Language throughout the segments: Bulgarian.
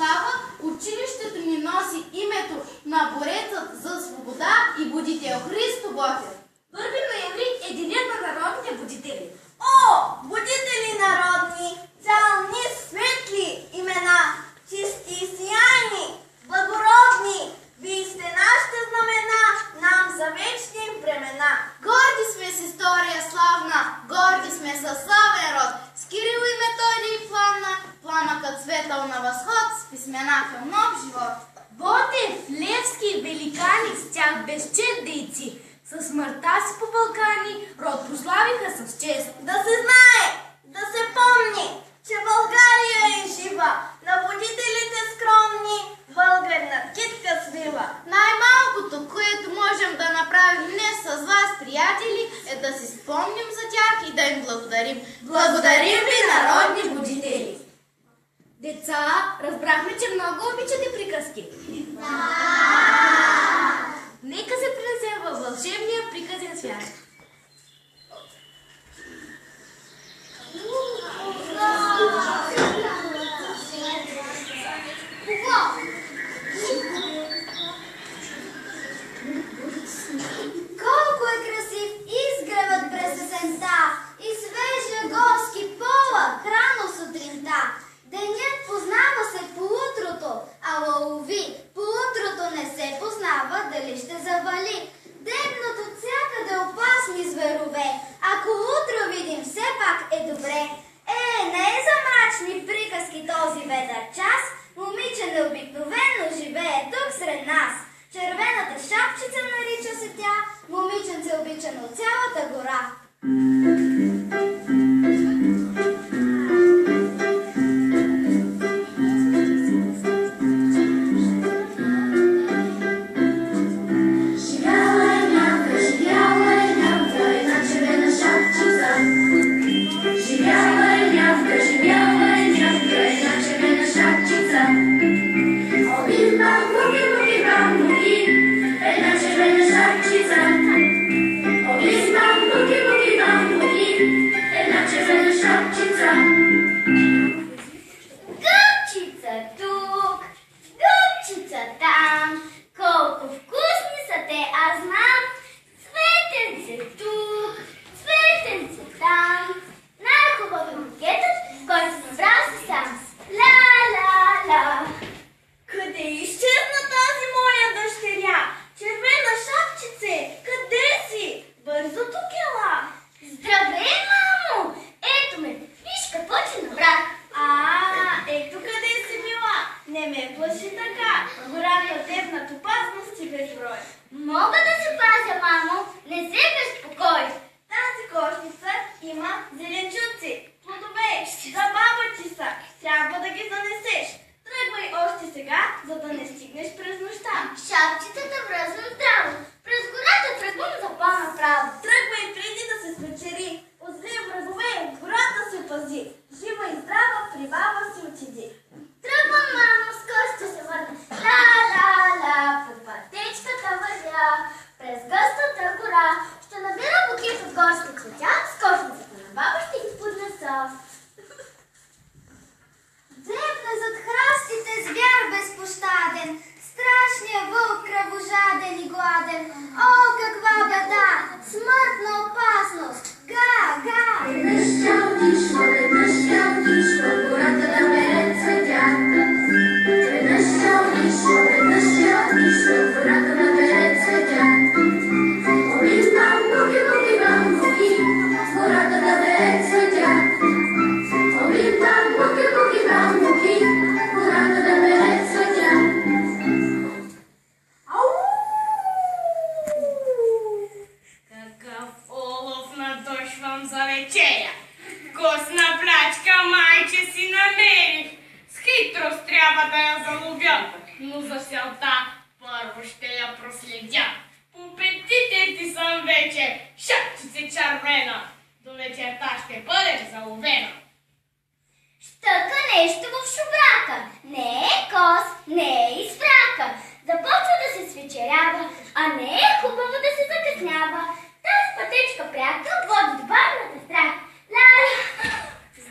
слава, училището ни носи името на борецът за свобода и будител Христо Ботев. Първи ноември е денят на народните будители. О, будители народни, цялни светли имена, чисти и сияйни, благородни, вие сте нашите знамена, нам за вечни времена. Горди сме с история славна, горди сме със славен род, с Кирил и Методий пламъкът светъл на възход, с писмена към нов живот. Ботев, Левски, великани, с тях безчет дейци, със смъртта си по Балкани, род прославиха с чест. Да се знае, да се помни, че България е жива, на будителите скромни, българна китка свива. Най-малкото, което можем да направим днес с вас, приятели, е да си спомним за тях и да им благодарим. Благодарим ви, народни будители! Деца, разбрахме, че много обичате приказки. Нека се пренесем във вълшебния приказен свят. Колко е красив изгревът през есента и свежия горски полъх рано сутринта. Денят познава се по утрото, ала уви, по утрото не се познава дали ще завали. Дебнат от всякъде опасни зверове, ако утро видим все пак е добре. Не е за мрачни приказки този ведър час, момиче необикновено живее тук сред нас. Червената шапчица нарича се тя, момиченце обичано от цялата гора.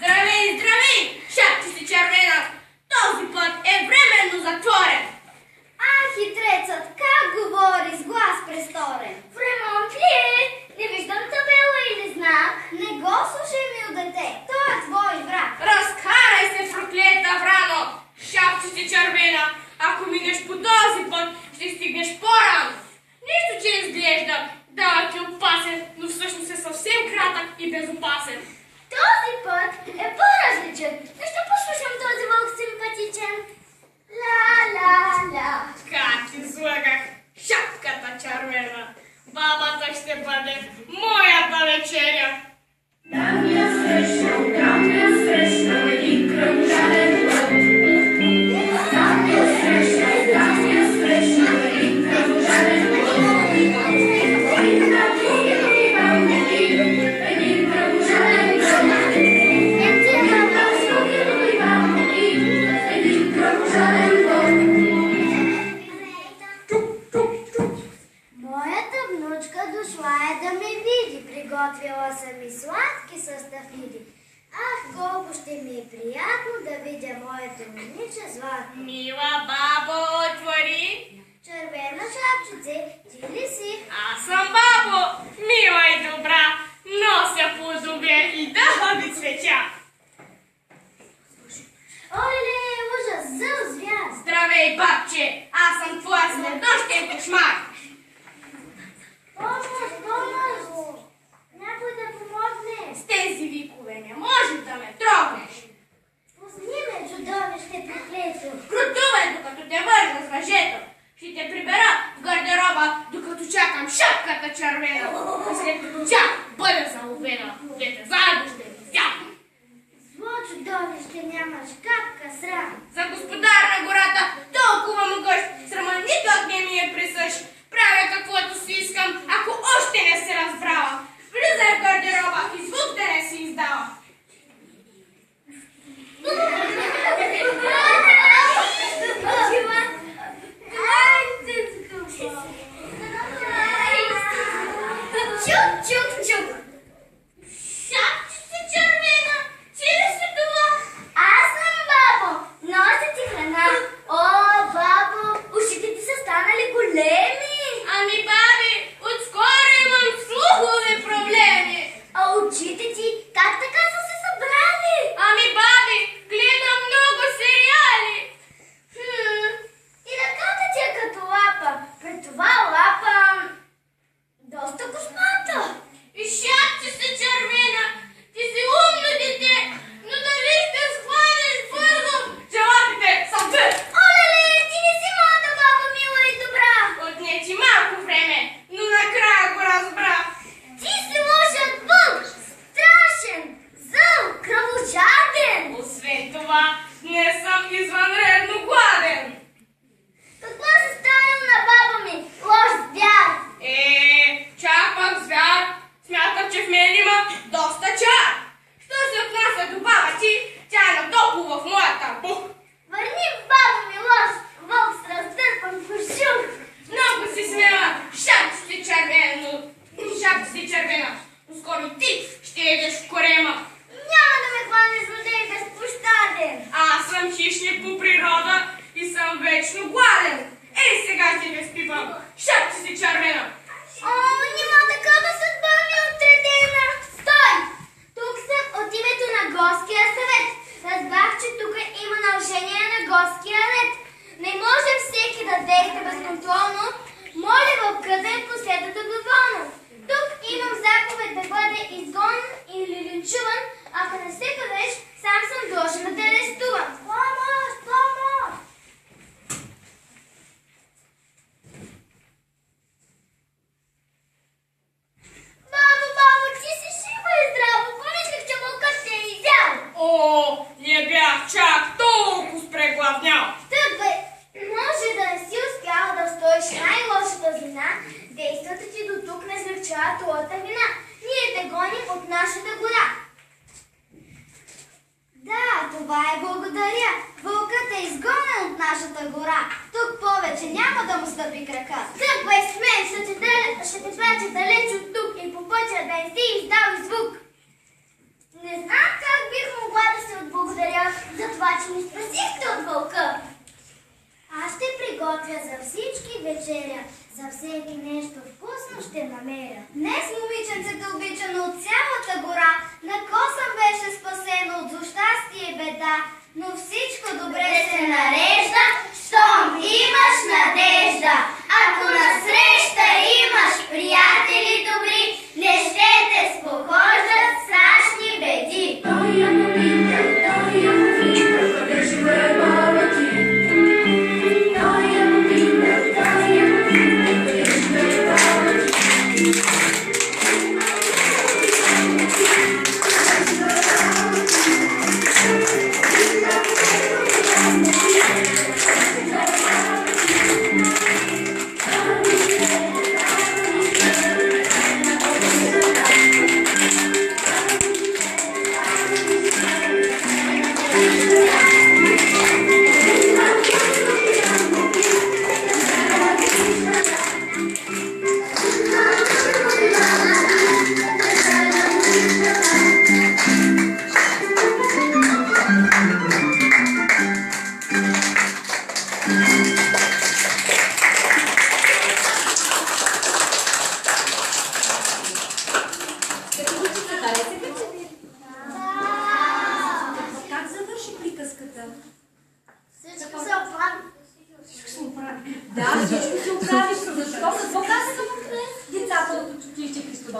Здравей, здравей! Шапчица червена! Този път е време опасен, но всъщност е съвсем кратък и безопасен. Този път е по-различен. Защо послушам този вълк симпатичен? Ла-ла-ла. Как ти злъгах, шапката червена. Бабата ще бъде моята вечеря. Там я срещнал един кръвожаден вълк. Там я срещнал един кръвожаден вълк. Един кръвожаден вълк. Един кръвожаден вълк. Моята внучка дошла е да ме види. Приготвила съм и сладки съставиди. Ах, колко ще ми е приятно да видя моето момиче златно. Мила бабо, отвори. Червена шапчице, ти ли си? Аз съм бабо, мила и добра. Нося плодове и дъхави цветя. Оле, ужас, зъл звяр. Здравей, бабче, аз съм твоя следнощен кошмар. Помощ, помощ! Някой да помогне. С тези викове не можеш да ме трогнеш. Пусни ме, чудовище проклето. Крутувай, докато те вържа с въжето. Ще те прибера в гардероба, докато чакам шапката червена. И след като тя бъде заловена, двете заедно ще ви зяпна. Зло чудовище, нямаш капка срам. За господар на гората толкова могъщ, срама никак не ми е присъщ. Правя каквото си искам, ако още не се разбрала. Влизай в гардероба и звук да не си издава. Чук, чук, чук. Шапчица червена, ти ли си това? Аз съм бабо. Нося ти храна. О, бабо, ушите ти са станали големи. Ами баби, отскоро имам слухови проблеми. А очите ти как така са се събрали? Ами баби, гледам много сериали. И ръката ти е като лапа. При това лапа доста космата. И шапчица червена, ти си умно дете, но дали ще схванеш бързо? Желапите са две. Олеле, ти не си моята баба, мила и добра. Отне ти малко време, но накрая го разбра. Ти си лошият вълк. Страшен, зъл, кръвожаден. Освен това, не съм извънредно гладен. Какво се станал на баба ми? Лош звяр. Чак пък звяр, смятам, че в мен има доста чар. Що се отнася до баба ти, тя е надолу в моята бух. Върни баба ми, лош вълк с раздърпан куршум. Много си смела, шапчица червена, но скоро и ти ще едеш в корема. Няма да ме хванеш злодей безпощаден. Аз съм хищник по природа и съм вечно гладен. Ей, сега ще те спипам, шапчица червена. О, нима такава съдба ми е отредена. Стой! Тук съм от името на горския съвет. Разбрах, че тук има нарушение на горския ред. Не може всеки да действа безконтролно. Моля вълкът да последва доброволно. Тук имам заповед да бъде изгонен или линчуван. Ако не се бъдеш, сам съм длъжен да те арестувам. Помощ! Помощ! Бабо, ти си жива и здраво. Помислих, че вълкът те е изял. О, не бях чак толкова спреглавнял. Тък бе, може да не си успял да устоиш най-лошата злина, действата ти до тук не смягчават твоята вина. Ние те гоним от нашата гора. Да, това е благодаря. Вълкът е изгонен от нашата гора. Тук повече няма да му стъпи крака. Тък бе, смей, ще те прача далеч от тук и по пътя да не си издал и звук. Не знам как бих могла да се отблагодаря за това, че ми спасихте от вълка. Аз ще приготвя за всички вечеря. За всеки нещо вкусно ще намеря. Днес момиченцето обичано от цялата гора. На косъм беше спасено от злощастие и беда. Но всичко добре се нарежда, щом имаш надежда. Ако насреща имаш приятели добри, не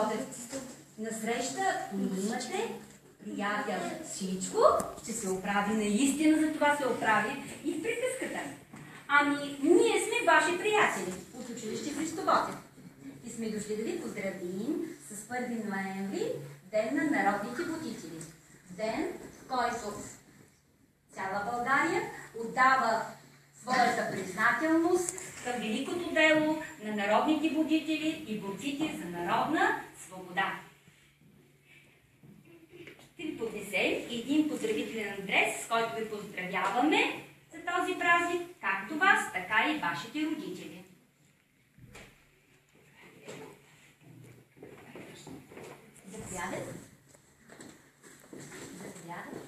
Ботев. Насреща имате приятел всичко, ще се оправи, наистина за това се оправи и в приказката. Ами, ние сме ваши приятели от училище Христо Ботев. И сме дошли да ви поздравим с 1 ноември, Ден на народните будители. Ден, в който цяла България отдава своята признателност към великото дело на народните будители и борците за народна свобода. Ще ви поднесем един поздравителен адрес, с който ви поздравяваме за този празник, както вас, така и вашите родители. Заповядайте. Заповядайте.